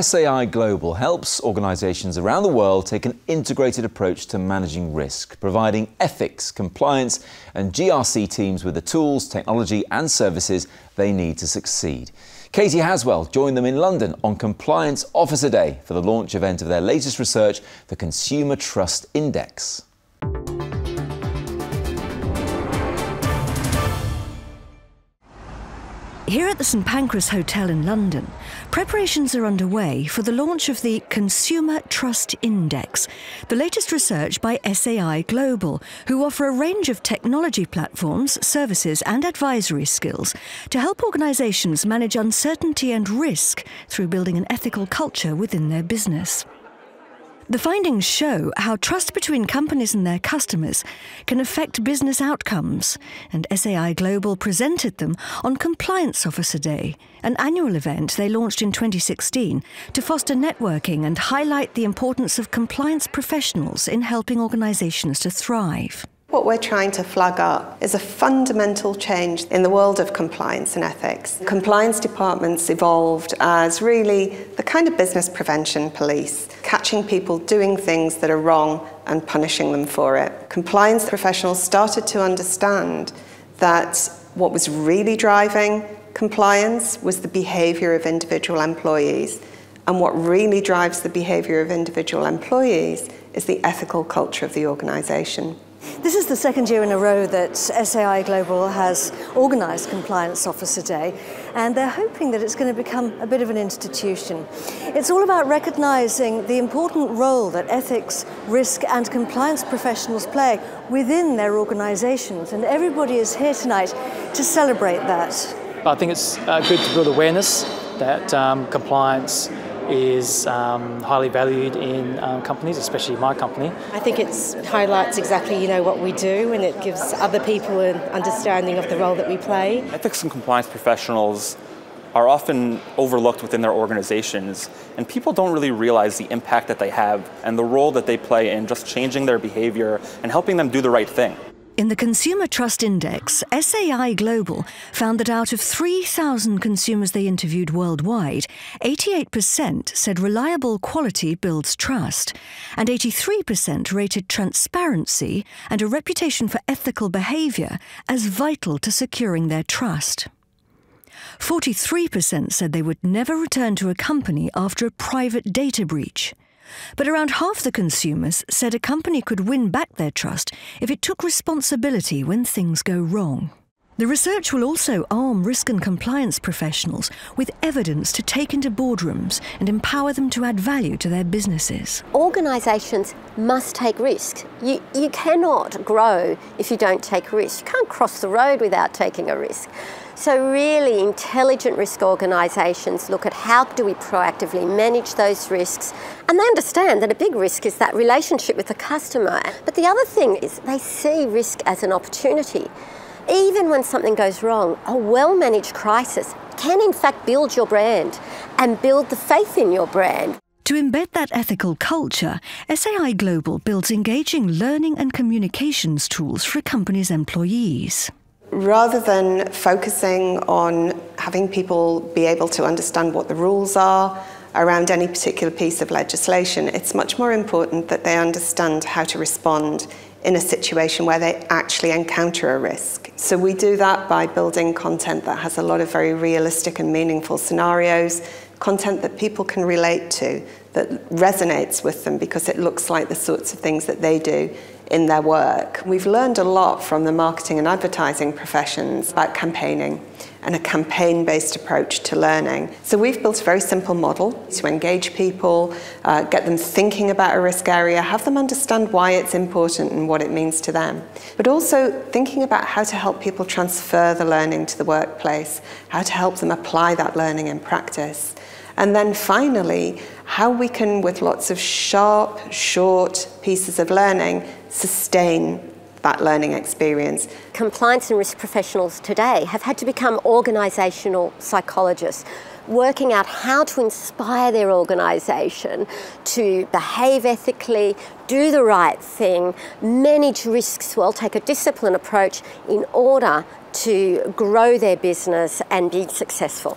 SAI Global helps organisations around the world take an integrated approach to managing risk, providing ethics, compliance and GRC teams with the tools, technology and services they need to succeed. Katie Haswell joined them in London on Compliance Officer Day for the launch event of their latest research, the Consumer Trust Index. Here at the St Pancras Hotel in London, preparations are underway for the launch of the Consumer Trust Index, the latest research by SAI Global, who offer a range of technology platforms, services and advisory skills to help organisations manage uncertainty and risk through building an ethical culture within their business. The findings show how trust between companies and their customers can affect business outcomes, and SAI Global presented them on Compliance Officer Day, an annual event they launched in 2016 to foster networking and highlight the importance of compliance professionals in helping organisations to thrive. What we're trying to flag up is a fundamental change in the world of compliance and ethics. Compliance departments evolved as really the kind of business prevention police, catching people doing things that are wrong and punishing them for it. Compliance professionals started to understand that what was really driving compliance was the behaviour of individual employees, and what really drives the behaviour of individual employees is the ethical culture of the organisation. This is the second year in a row that SAI Global has organised Compliance Officer Day, and they're hoping that it's going to become a bit of an institution. It's all about recognising the important role that ethics, risk and compliance professionals play within their organisations, and everybody is here tonight to celebrate that. I think it's good to build awareness that compliance is highly valued in companies, especially my company. I think it highlights exactly what we do, and it gives other people an understanding of the role that we play. Ethics and compliance professionals are often overlooked within their organizations, and people don't really realize the impact that they have and the role that they play in just changing their behavior and helping them do the right thing. In the Consumer Trust Index, SAI Global found that out of 3,000 consumers they interviewed worldwide, 88% said reliable quality builds trust, and 83% rated transparency and a reputation for ethical behaviour as vital to securing their trust. 43% said they would never return to a company after a private data breach. But around half the consumers said a company could win back their trust if it took responsibility when things go wrong. The research will also arm risk and compliance professionals with evidence to take into boardrooms and empower them to add value to their businesses. Organisations must take risks. You cannot grow if you don't take risks. You can't cross the road without taking a risk. So really intelligent risk organisations look at how do we proactively manage those risks, and they understand that a big risk is that relationship with the customer. But the other thing is they see risk as an opportunity. Even when something goes wrong, a well-managed crisis can in fact build your brand and build the faith in your brand. To embed that ethical culture, SAI Global builds engaging learning and communications tools for a company's employees. Rather than focusing on having people be able to understand what the rules are around any particular piece of legislation, it's much more important that they understand how to respond in a situation where they actually encounter a risk. So we do that by building content that has a lot of very realistic and meaningful scenarios, content that people can relate to, that resonates with them because it looks like the sorts of things that they do in their work. We've learned a lot from the marketing and advertising professions about campaigning and a campaign-based approach to learning. So we've built a very simple model to engage people, get them thinking about a risk area, have them understand why it's important and what it means to them, but also thinking about how to help people transfer the learning to the workplace, how to help them apply that learning in practice. And then finally, how we can, with lots of sharp, short pieces of learning, sustain that learning experience. Compliance and risk professionals today have had to become organisational psychologists, working out how to inspire their organisation to behave ethically, do the right thing, manage risks well, take a disciplined approach in order to grow their business and be successful.